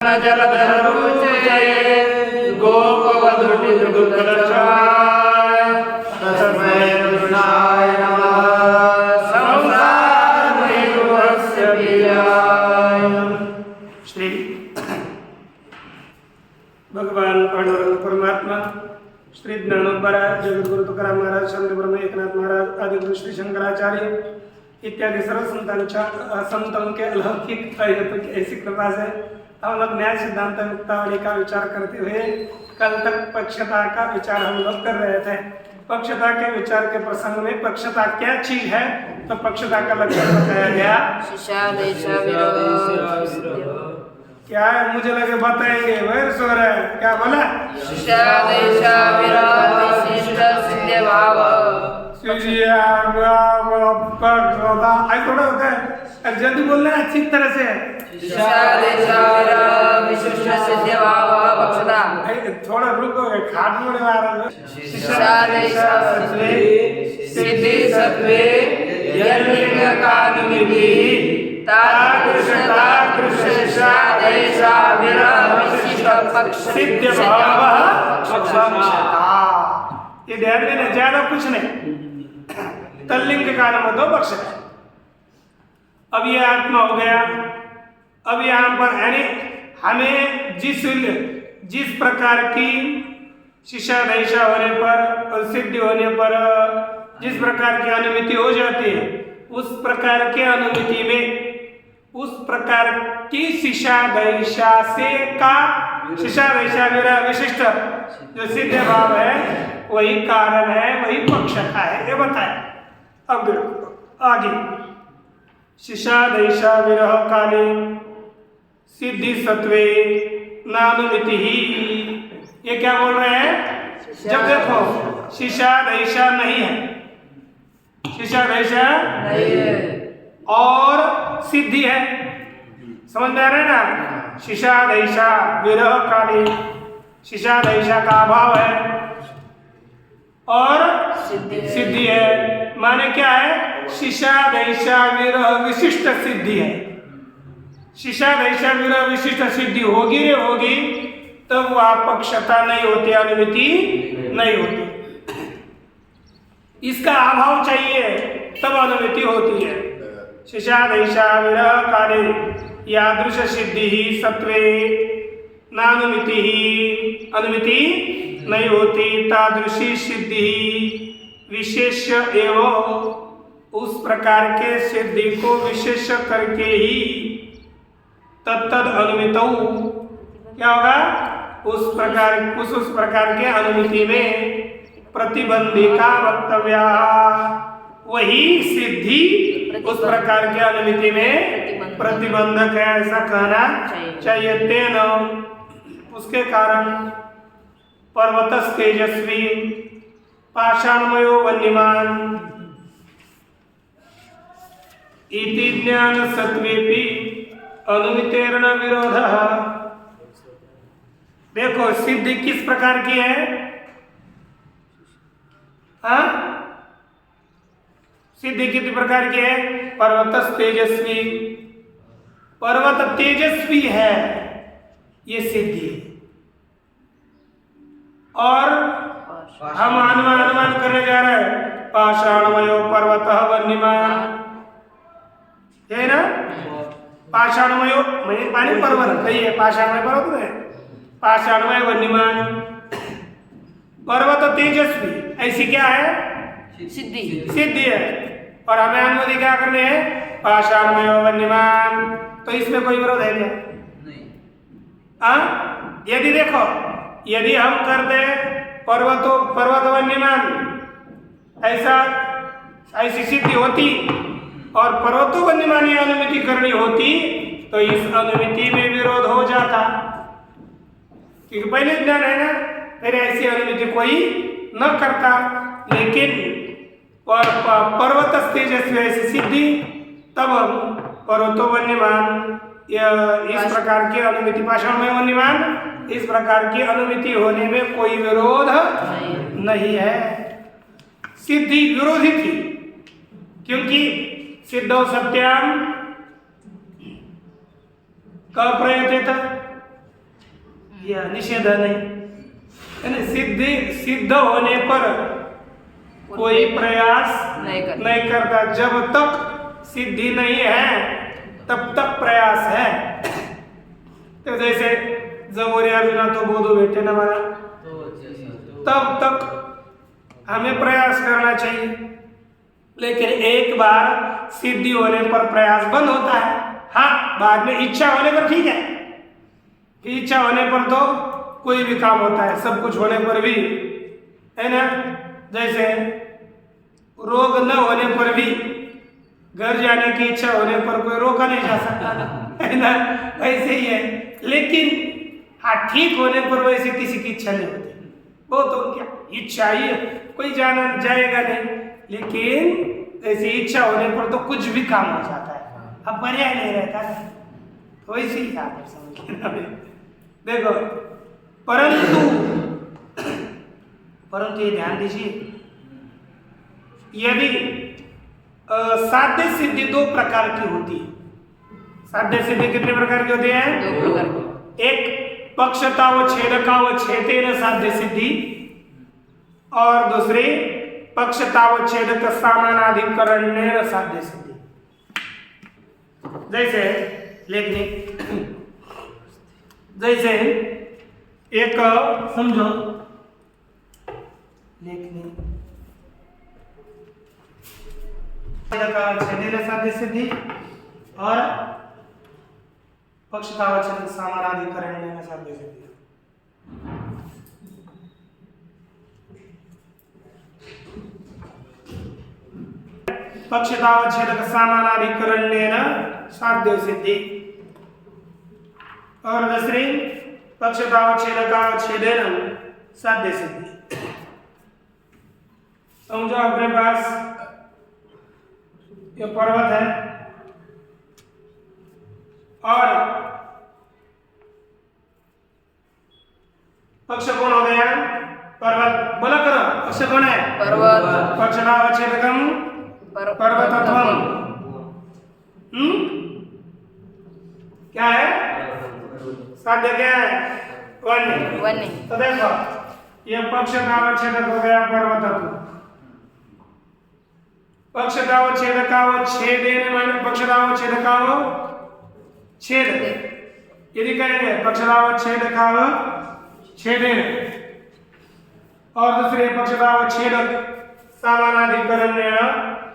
जलधरुचे गोपवधूटिदुर्गलक्षाय तस्मै कृष्णाय नमः संसारमयूरस्य बीजाय। श्री भगवान पांडुरंग परमात्मा, श्री ज्ञानोबा जगद्गुरु तुकाराम महाराज, संत ब्रह्म एकनाथ महाराज, आदिगुरु श्री शंकराचार्य इत्यादि सर्व संतों के अलौकिक ऐसी कृपा से हम लोग न्याय सिद्धांत मुक्तावली का विचार करते हुए कल तक पक्षता का विचार हम लोग कर रहे थे। पक्षता के विचार के प्रसंग में पक्षता क्या चीज है, तो पक्षता का लक्षण बताया गया क्या है, मुझे लगे बताएंगे वह सो रहा है, क्या बोला? थोड़ा होता है, जल्दी बोलना है अच्छी तरह से। थोड़ा रुको, खाट में सिद्धि सत्वे ये ध्यान देना, ज्यादा कुछ नहीं। तल्लिंग का नाम दो पक्ष। अब ये आत्मा हो गया। अब यहाँ पर यानी हमें जिस प्रकार की शिक्षा दीक्षा होने पर और सिद्धि होने पर जिस प्रकार की अनुमति हो जाती है, उस प्रकार के अनुमति में उस प्रकार की शिक्षा दीक्षा से का शिक्षा दीक्षा मेरा विशिष्ट जो सिद्ध भाव है वही कारण है, वही पक्षता है, ये बताए। अब आगे शिक्षा दीक्षा विरह काले सिद्धि सत्वे नानुमिति ही, ये क्या बोल रहे हैं? जब देखो शिक्षा दीक्षा नहीं है, शिक्षा दीक्षा नहीं है और सिद्धि है, समझ में आ रहा है ना? शिक्षा दीक्षा विरह काले, शिक्षा दीक्षा का अभाव है और सिद्धि है। माने क्या है? शिक्षा दीक्षा विरह विशिष्ट सिद्धि है। शिक्षा दीक्षा विरह विशिष्ट सिद्धि होगी तब वह पक्षता नहीं होती, अनुमिति नहीं होती। इसका अभाव चाहिए तब अनुमिति होती है। शिक्षा दीक्षा विरह काले यादृश सिद्धि ही सत्वे नानुमिति ही, अनुमिति नहीं होती। तादृशी सिद्धि विशेष एवं उस प्रकार के सिद्धि को विशेष करके ही तत्तद अनुमितौ क्या होगा? उस प्रकार के अनुमिति में प्रतिबंधिका वक्तव्या, वही सिद्धि उस प्रकार के अनुमिति में प्रतिबंधक है, ऐसा कहना चाहिए। तेन उसके कारण पर्वतस तेजस्वी पाषाणमयो वन्यमान इति ज्ञान सत्वेपि अनुमितेरण विरोध। देखो सिद्धि किस प्रकार की है? सिद्धि कितनी प्रकार की है? पर्वतस तेजस्वी, पर्वत तेजस्वी है, ये सिद्धि है। और हम अनुमान करने जा रहे हैं पाषाणमयो पर्वत वन्यमान, है ना? पाषाणमयो पानी पर्वत नहीं है, पाषाणमय पर्वत है, पाषाणमय वन्यमान पर्वत तेजस्वी, ऐसी क्या है? सिद्धि है। और हमें अनुमति क्या करने हैं? पाषाणमय वन्यमान। तो इसमें कोई विरोध है क्या? नहीं। यदि देखो, यदि हम कर दे पर्वत वन्यमान, ऐसी सिद्धि होती और पर्वतो वन्यमानी अनुमति करनी होती तो इस अनुमति में विरोध हो जाता, क्योंकि पहले ज्ञान है ना, फिर ऐसी अनुमति कोई न करता। लेकिन पर्वत तेजस्वी ऐसी सिद्धि, तब पर्वतो वन्यमान इस प्रकार की अनुमति, पाषाणमय वन्यमान इस प्रकार की अनुमति होने में कोई विरोध नहीं है। सिद्धि विरोधी थी, क्योंकि सिद्धो सत्याम का प्रयते था या निषेध नहीं, यानी सिद्ध होने पर कोई प्रयास नहीं करता। जब तक सिद्धि नहीं है तब तक प्रयास है। तो जैसे जब अर्जुना तो बोधो भेटे ना मारा, तब तक हमें प्रयास करना चाहिए, लेकिन एक बार सिद्धि होने पर प्रयास बंद होता है। हाँ, बाद में इच्छा होने पर ठीक है कि इच्छा होने पर तो कोई भी काम होता है, सब कुछ होने पर भी, है ना। जैसे रोग न होने पर भी घर जाने की इच्छा होने पर कोई रोका नहीं जा सकता, है ना, वैसे ही है। लेकिन हाँ, ठीक होने पर वैसे किसी की इच्छा नहीं होती, वो तो क्या इच्छा ही है, कोई जाना जाएगा नहीं, लेकिन ऐसी इच्छा होने पर तो कुछ भी काम हो जाता है, अब पर्याय नहीं रहता है। तो वैसे ही आप समझ देखो, परंतु ये ध्यान दीजिए, यदि साध्य सिद्धि दो प्रकार की होती है। साध्य सिद्धि कितने प्रकार की होती है? दो प्रकार की। एक पक्षतावच्छेदकावच्छेदेन साध्य सिद्धि, और दूसरी पक्षतावच्छेदक समानाधिकरणेन साध्य सिद्धि। जैसे लेखनी, जैसे एक समझो लेखनी छेदेन साध्य सिद्धि और पक्षतावच्छेदक समानाधिकरणेन साध्य सिद्धि। पक्षतावच्छेदक समानाधिकरणेन साध्य सिद्धि, और दूसरी पक्षतावच्छेदकावच्छेदेन साध्य सिद्धि। समझो अपने पास ये पर्वत है और पक्ष कौन हो गया? पर्वत। बोला करो, पक्ष कौन है? पर्वत। पक्षतावच्छेदकम पर्वतत्वम। क्या है? साध्य क्या है? वन्य। तो देखो, ये पक्षतावच्छेदक हो गया पर्वतत्व। पक्षतावच्छेदकावच्छेदेन माने पक्षतावच्छेदकावच्छेद, यदि कहेंगे पक्षतावच्छेदकावच्छेदेन, और दूसरे पक्षतावच्छेदक समानाधिकरणेन।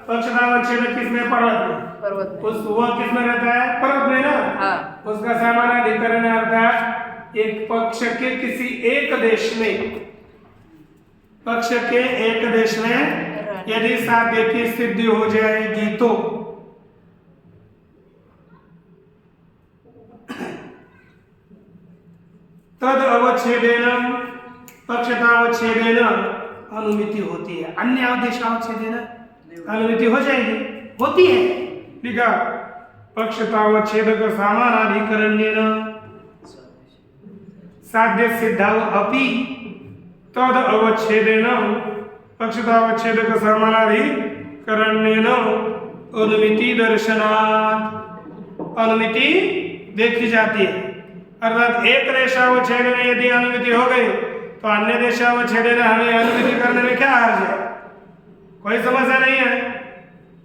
पक्षतावच्छेदक किसमें? पर्वत में। वो किसमें रहता है? पर्वत में ना। हाँ। उसका समानाधिकरण अर्थात एक पक्ष के किसी एक देश में, पक्ष के एक देश में यदि साध्य की सिद्धि हो जाएगी तो तद अवच्छेदेन पक्षतावच्छेदेन अनुमिति होती है। अन्य अवदेशावच्छेदेन अनुमिति हो जाएगी, होती है। लिखा पक्षतावच्छेदक समानाधिकरणेन साध्य सिद्धाव अपि तद अवच्छेदेन पक्षतावच्छेदक समानाधिकरणेन अनुमिति दर्शनात्। अनुमिति देखी जाती है, अर्थात एक देशावच्छेदन में यदि अनुमिति हो गई तो अन्य देशावच्छेदन हमें अनुमिति करने में क्या हर्ज है? कोई समस्या नहीं है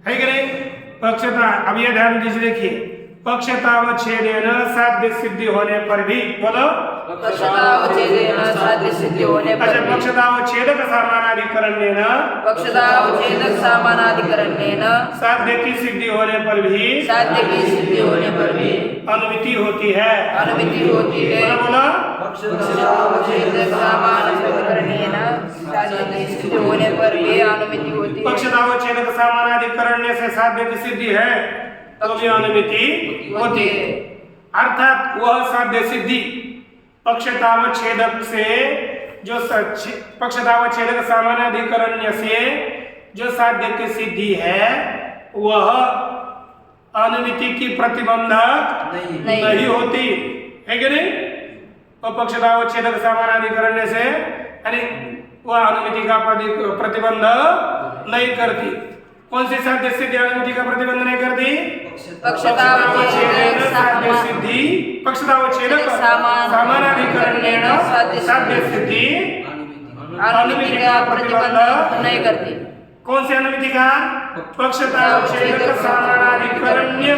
कि नहीं? पक्षता, अब ये ध्यान दीजिए, देखिए, पक्षतावच्छेदेन साध्य सिद्धि होने पर भी, बोलो, पक्षतावच्छेदेन साध्य सिद्धि होने पर, अच्छा, पक्षतावच्छेदक समानाधिकरणेन, पक्षतावच्छेदक समानाधिकरणेन साध्य की सिद्धि होने पर भी, साध्य की सिद्धि होने पर भी अनुमिति होती है। अनुमिति होती है, बोलो, पक्षतावच्छेदक समानाधिकरणेन साध्य की सिद्धि होने पर भी अनुमिति होती है। पक्षतावच्छेदक समानाधिकरण से साध्य की सिद्धि है तो भी अनुमिति होती है। अर्थात वह साध्य सिद्धि पक्षतावच्छेदक से जो पक्षतावच्छेदक समानाधिकरण से जो साध्य की सिद्धि है वह अनुमिति की प्रतिबंधक नहीं होती है कि नहीं? तो पक्षतावच्छेदक समानाधिकरण से यानी वह अनुमिति का प्रतिबंध नहीं करती। कौन सी साध्य सिद्धि अनुमिति का प्रतिबंध नहीं करती? पक्षतावच्छेदेन साध्य सिद्धि पक्षतावच्छेदक समानाधिकरणेन साध्य सिद्धि अनुमिति का प्रतिबंध नहीं करती। कौन सी अनुमिति का? पक्षतावच्छेदक समानाधिकरण्य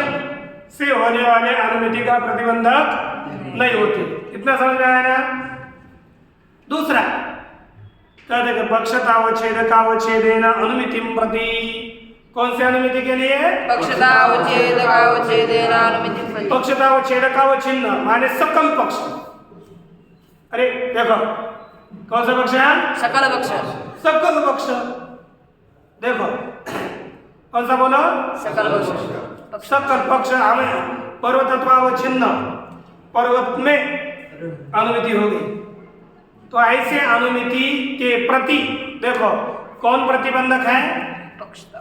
से होने वाले अनुमिति का प्रतिबंधक नहीं होती। इतना समझ में आया ना? दूसरा कहते कि पक्षतावच्छेदकावच्छेदेन अनुमितिं प्रति, कौन से अनुमिति के लिए? पक्षतावच्छेदकावच्छेदेन अनुमितिं प्रति। पक्षतावच्छेदकावच्छिन्न माने सकल पक्ष। अरे देखो कौन सा पक्ष है? सकल पक्ष। सकल पक्ष। देखो कौन सा बोलो? सकल पक्ष। सकल पक्ष हमें पर्वतत्वावच्छिन्न, पर्वत में अनुमिति होगी। तो ऐसे अनुमिति के प्रति देखो कौन प्रतिबंधक है?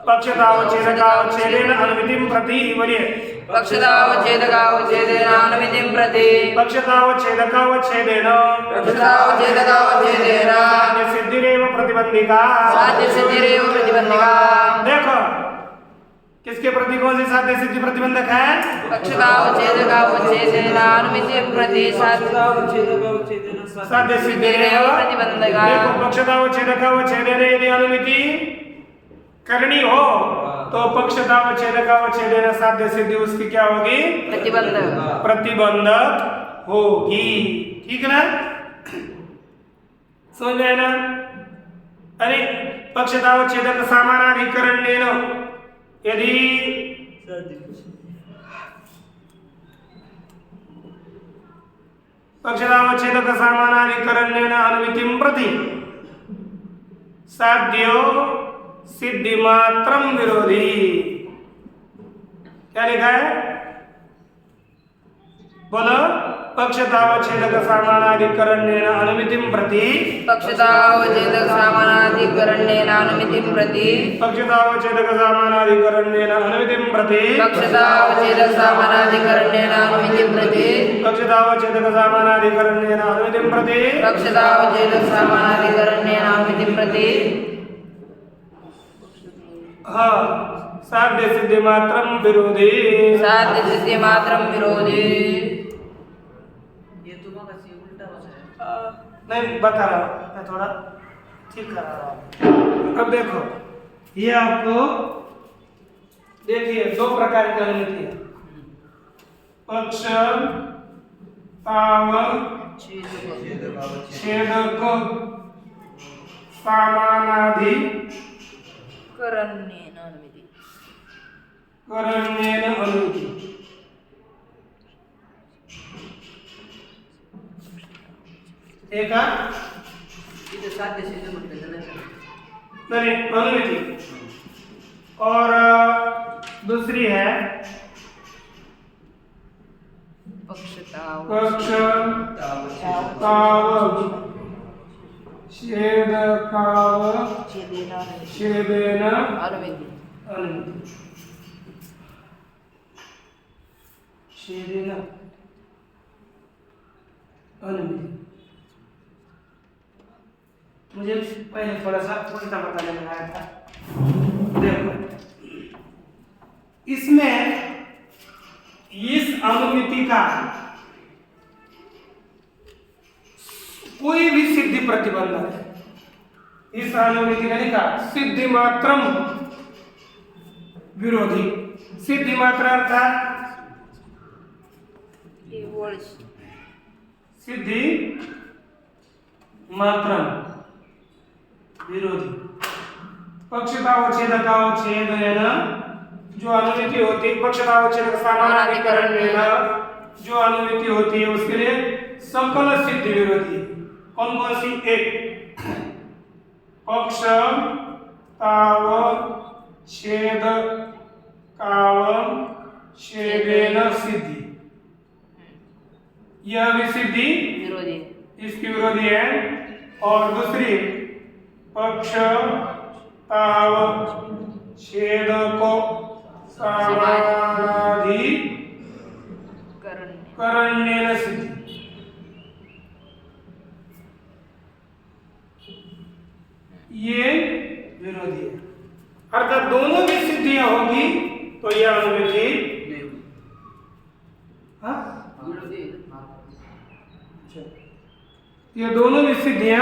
पक्षतावच्छेदकावच्छेदेन अनुमितिं प्रति। बोलिए पक्षतावच्छेदकावच्छेदेन अनुमितिं प्रति। पक्षतावच्छेदकावच्छेदेन साध्य सिद्धिरेव प्रतिबंधिका। साध्य सिद्धिरेव प्रतिबंधिका। देखो किसके प्रति कौन सी साध्य सिद्धि प्रतिबंधक है? पक्षतावच्छेदकावच्छेदेन अनुमितिं प्रति। साध्य सिद्धिरेव प्रतिबंधिका। देखो पक्षतावच्छेदकावच्छेदेन यदि अनुमिति करनी हो तो पक्षतावच्छेदकावच्छेदेन साध्य सिद्धि उसकी क्या होगी? प्रतिबंधक होगी। ठीक है ना? समझ में आया ना? अरे पक्षतावच्छेदक समानाधिकरणेन यदि पक्षतावच्छेदक समानाधिकरणेन अनुमितिं प्रति साध्यो सिद्धि मात्रम विरोधी। क्या लिखा है? बोलो पक्षतावच्छेदक समानाधिकरणेन अनुमितिं प्रति। पक्षतावच्छेदक समानाधिकरणेन अनुमितिं प्रति। पक्षतावच्छेदक समानाधिकरणेन अनुमितिं प्रति। पक्षतावच्छेदक समानाधिकरणेन अनुमितिं प्रति। पक्षतावच्छेदक समानाधिकरणेन अनुमितिं प्रति। पक्षतावच्छेदक समानाधिकरणेन अनुमितिं प्रति। हाँ साध्य सिद्धि मात्रम विरोधी। साध्य सिद्धि मात्रम विरोधी। नहीं बता रहा हूँ मैं, थोड़ा ठीक कर रहा हूँ। अब देखो ये आपको देखिए दो प्रकार की अनुमिति है। पक्ष छेदक करणेन अनुमिति। एक नहीं अनुमिति और दूसरी है पक्षतावच्छेदेन अनुमिति। छेदेन अनुमिति। मुझे पहले थोड़ा सा उल्टा बताने में आया था। देखो इसमें इस अनुमिति का कोई भी सिद्धि प्रतिबंधक है। इस अनुमिति का लिखा सिद्धि मात्रम विरोधी। सिद्धि मात्रा अर्थात सिद्धि मात्रम विरोधी। पक्षतावच्छेदकावच्छेदेन जो अनुमिति होती है, पक्षतावच्छेदक समानाधिकरणेन जो अनुमिति होती है उसके लिए सकल सिद्धि विरोधी। कौन कौन सी? एक पक्षतावच्छेदकावच्छेदेन सिद्धि, यह भी सिद्धि विरोधी, इसकी विरोधी है। और दूसरी पक्षतावच्छेदको समानाधिकरणेन सिद्धि, ये विरोधी है। अर्थात दोनों भी सिद्धियां होगी तो यह अनुमिति हाँ? ये दोनों भी सिद्धियां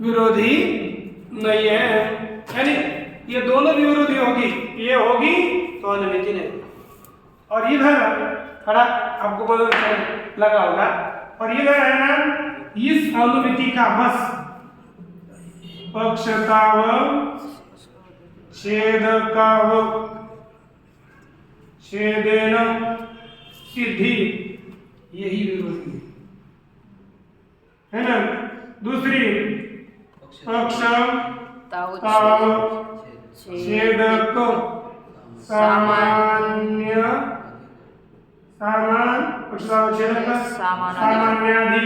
विरोधी नहीं है, यानी ये दोनों भी विरोधी होगी, ये होगी तो अनुमिति नहीं। और इधर थोड़ा आपको बदल लगा होगा, और इधर है ना इस अनुमिति का बस पक्षताव छेदकाव छेदेन सिद्धि, यही विरोधी है ना। दूसरी पक्ष ताव ताव छेदक सामान्य पक्षतावच्छेदक सामान्यादि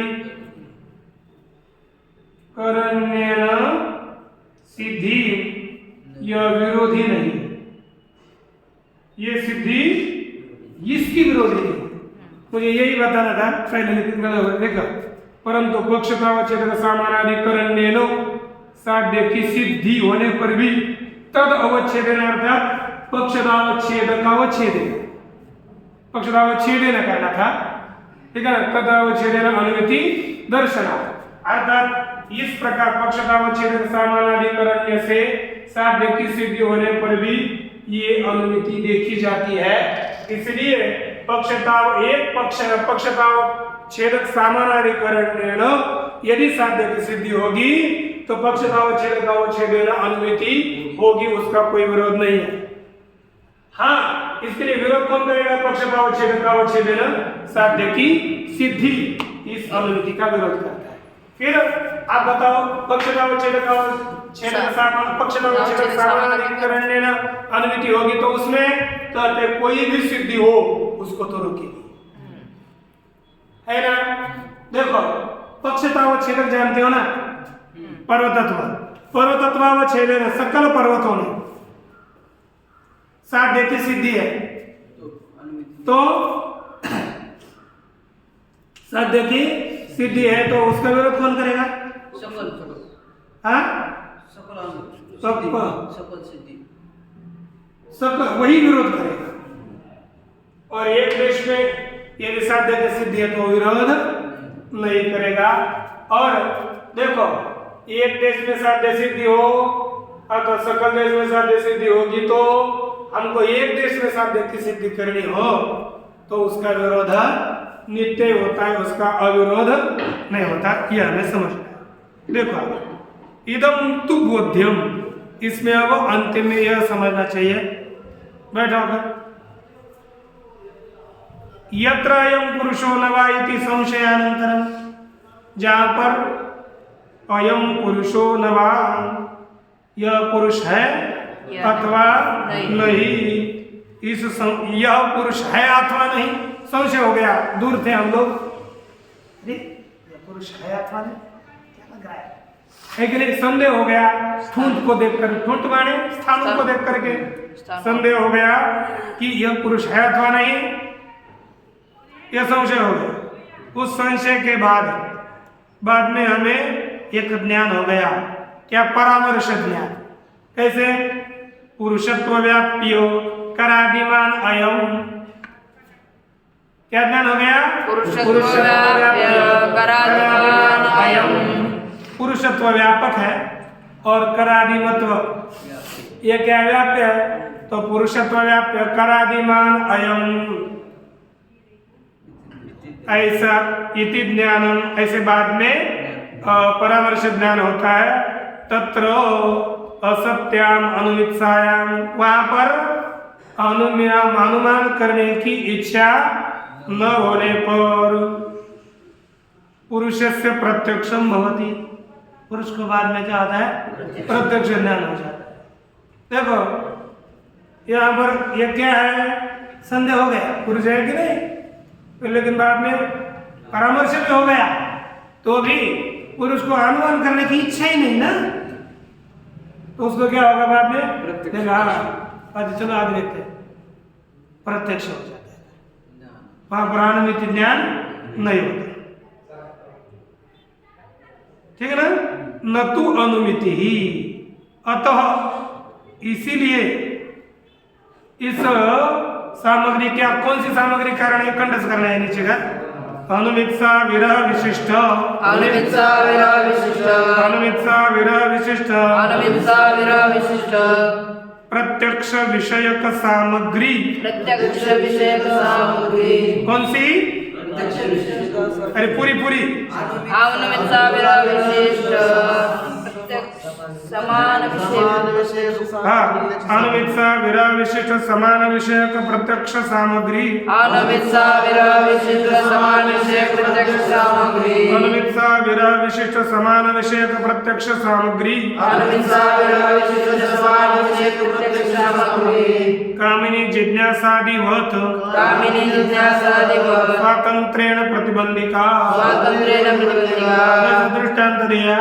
करण्येन सिद्धि, यह विरोधी नहीं, ये सिद्धि इसकी विरोधी नहीं। मुझे यही बताना था पहले देखा, परंतु पक्षतावच्छेदक सामानाधिकरण्येन साध्य की सिद्धि होने पर भी तद अवच्छेदन अर्थात पक्षतावच्छेदकावच्छेदन, पक्षतावच्छेदन करना था, ठीक है। तद अवच्छेदन अनुमिति दर्शना, अर्थात इस प्रकार पक्षतावच्छेदक सामानाधिकरण्य से साध्य की सिद्धि होने पर भी ये अनुमिति देखी जाती है। इसलिए पक्षताव एक पक्षताव छेदक सामानाधिकरण यदि साध्य की सिद्धि होगी तो पक्षतावच्छेदकावच्छेदन अनुमिति होगी, उसका कोई विरोध नहीं है। हाँ, इसके लिए विरोध कौन करेगा? पक्षतावच्छेदकावच्छेदन साध्य की सिद्धि इस अनुमिति का विरोध करता है। फिर आप बताओ पक्षतावच्छेदक सामानाधिकरण अनुमिति होगी तो उसमें कहते कोई भी सिद्धि हो उसको तो रोकेगी, है ना। देखो पक्षतावच्छेदक जानते हो ना, पर्वतत्वावच्छेदन सकल पर्वतों में साध्य की सिद्धि है, तो साध्य की सिद्धि है तो उसका विरोध कौन करेगा? सकल वही विरोध करेगा। और एक देश में यदि साध्य की सिद्धि है तो विरोध नहीं करेगा। और देखो एक देश में साध्य सिद्धि हो अथवा सकल देश में साध्य सिद्धि होगी, तो हमको एक देश में साध्य की सिद्धि करनी हो तो उसका विरोध नित्य होता है, उसका अविरोध नहीं होता, यह हमें समझना है। देखो इदम तु बोध्यम, इसमें अब अंतिम में यह समझना चाहिए, बैठा होकर यत्र अयम पुरुषो न वा इति संशयानंतरम, जहाँ पर अयम पुरुषो न वा यह पुरुष है अथवा नहीं, यह पुरुष है अथवा नहीं, संशय हो गया, दूर थे हम लोग, पुरुष है अथवा नहीं क्या लग रहा है कि नहीं, संदेह हो गया ठूंठ को देखकर, ठूंठ माने स्थानों को देख करके संदेह हो गया कि यह पुरुष है अथवा नहीं, यह संशय हो गया। उस संशय के बाद में हमें एक ज्ञान हो गया, क्या? परामर्श ज्ञान। कैसे? पुरुषत्व व्याप्यो करादिमान अयम, क्या ज्ञान हो गया? पुरुषत्व व्याप्य करादिमान अयम, पुरुषत्व व्यापक है और करादिमत्व ये क्या व्याप्य है, तो पुरुषत्व व्याप्य करादिमान अयम, ऐसा इति ज्ञानम, ऐसे बाद में परामर्श ज्ञान होता है। तत्र असत्याम अनुमित्सायाम, वहां पर अनुमान करने की इच्छा न होने पर पुरुष से प्रत्यक्षम भवति, पुरुष को बाद में क्या होता है? प्रत्यक्ष ज्ञान हो जाता है। देखो यहाँ पर ये क्या है? संदेह हो गया पुरुष है कि नहीं, लेकिन बाद में परामर्श भी हो गया तो भी पुरुष को अनुमान करने की इच्छा ही नहीं ना, तो उसको क्या होगा बाद में? देखा चलो आगे देखते हैं, प्रत्यक्ष हो जाता है, वहां पर अनुमिति ज्ञान नहीं होता, ठीक है ना। न तु अनुमिति ही, अतः इसीलिए इस सामग्री क्या कौन सी सामग्री कारण है कंडस करना है नीचे का अनुमित्सा विरह विशिष्ट अनुमित्सा विरह विशिष्ट अनुमित्सा विरह विशिष्ट अनुमित्सा विरह विशिष्ट प्रत्यक्ष विषयक सामग्री प्रत्यक्ष विषयक सामग्री कौन सी अरे पूरी पूरी अनुमित्सा विरह विशिष्ट प्रत्यक्ष समान विषयक हाँ अनुमित्सा विरह विशिष्ट समान विषयक प्रत्यक्ष सामग्री अनुमित्सा विरह विशिष्ट समान विषयक प्रत्यक्ष सामग्री अनुमित्सा विरह विशिष्ट समान विषयक प्रत्यक्ष सामग्री अनुमित्सा विरह विशिष्ट समान विषयक प्रत्यक्ष सामग्री कामिनी जिज्ञासादिवत् कामिनी जिज्ञासादिवत् स्वातंत्रेण प्रतिबंधिका स्वातंत्र्येण प्रतिबंधिका जैसे दृष्टांत दिया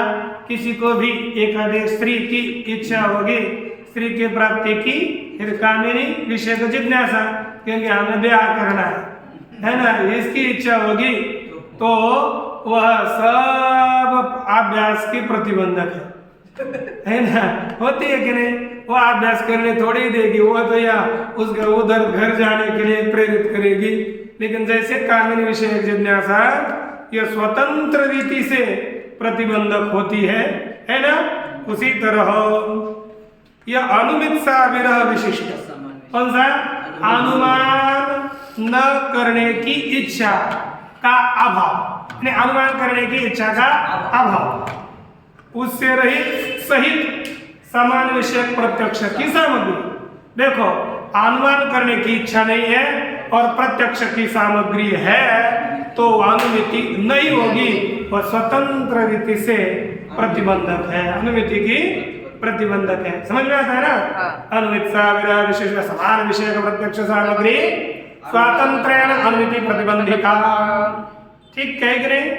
किसी को भी एकाधिक स्त्री की इच्छा होगी स्त्री की प्राप्ति की फिर कामिनी विषय को जिज्ञासा क्योंकि हमें ब्याह करना है ना इसकी इच्छा होगी तो वह सब अभ्यास की प्रतिबंधक है ना होती है कि नहीं वो अभ्यास करने थोड़ी ही देगी वो तो या उसका उधर घर जाने के लिए प्रेरित करेगी लेकिन जैसे कामिनी विषय जिज्ञासा यह स्वतंत्र रीति से प्रतिबंधक होती है ना उसी तरह यह अनुमित्सा विरह विशिष्ट कौन सा अनुमान न करने की इच्छा का अभाव अनुमान करने की इच्छा का अभाव उससे रहित सहित समान विषय प्रत्यक्ष की सामग्री देखो अनुमान करने की इच्छा नहीं है और प्रत्यक्ष की सामग्री है तो अनुमिति नहीं होगी वह स्वतंत्र रीति से प्रतिबंधक है अनुमिति की प्रतिबंधक है समझ में आता है ना अनुमित्सा विरह विशेष समान विषय का प्रत्यक्ष सामग्री स्वातंत्र्येण अनुमिति प्रतिबंधिका ठीक कहे कि नहीं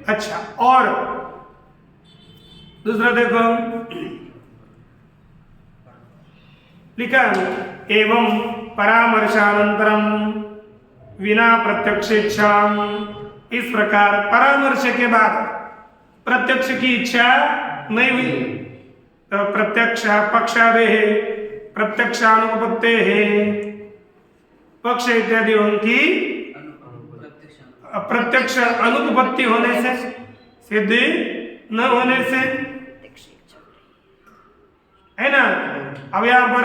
अच्छा और दूसरा देखो लिखा एवं परामर्शानंतरम विना प्रत्यक्ष इच्छा इस प्रकार परामर्श के बाद प्रत्यक्ष की इच्छा नहीं हुई तो प्रत्यक्ष पक्षादेह प्रत्यक्षानुपत्ते है पक्ष इत्यादि उनकी प्रत्यक्ष अनुपपत्ति होने से सिद्धि न होने से है ना अब यहाँ पर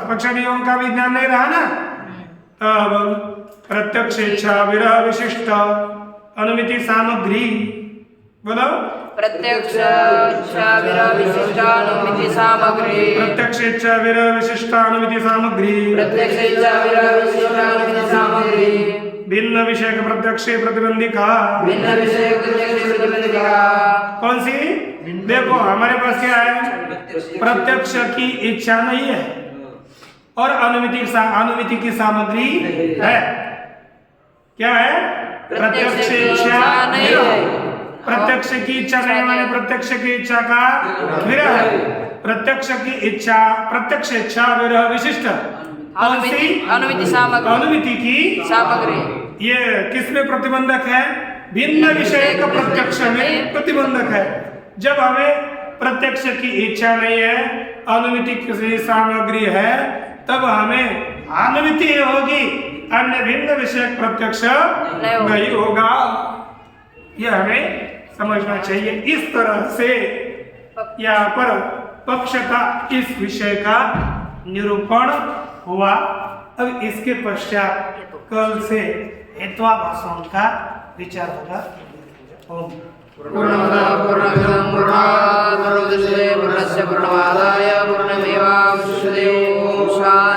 पक्षादियों का भी ज्ञान नहीं रहा ना तब प्रत्यक्ष इच्छा विरह विशिष्ट अनुमिति सामग्री बोलो प्रत्यक्ष इच्छा विरह विशिष्ट अनुमिति सामग्री प्रत्यक्ष इच्छा विरह विशिष्ट अनुमिति सामग्री प्रत्यक्ष इच्छा विरह विशिष्ट अनुमिति सामग्री भिन्न विषय प्रत्यक्ष प्रतिबंधिका भिन्न विषय प्रत्यक्ष प्रतिबंधिका कौन सी देखो हमारे पास क्या है प्रत्यक्ष की इच्छा नहीं है और अनुमिति की सामग्री है क्या है प्रत्यक्ष इच्छा नहीं है प्रत्यक्ष की इच्छा नहीं माने प्रत्यक्ष की इच्छा का विरह है प्रत्यक्ष की इच्छा प्रत्यक्ष इच्छा विरह विशिष्ट अनुमिति सामग्री अनुमिति की सामग्री ये किसमें प्रतिबंधक है भिन्न विषय का प्रत्यक्ष में प्रतिबंधक है जब हमें प्रत्यक्ष की इच्छा नहीं है अनुमिति की सामग्री है तब हमें अनुमिति होगी अन्य भिन्न विषय प्रत्यक्ष नहीं होगा यह हमें समझना चाहिए इस तरह से यहाँ पर पक्ष का इस विषय का निरूपण हुआ अब इसके पश्चात कल से हेत्वाभाषों का विचार होगा ओम पूर्णमदः पूर्णमिदं पूर्णात् पूर्णमुदच्यते पूर्णस्य पूर्णमादाय पूर्णमेवावशिष्यते ओम शांति।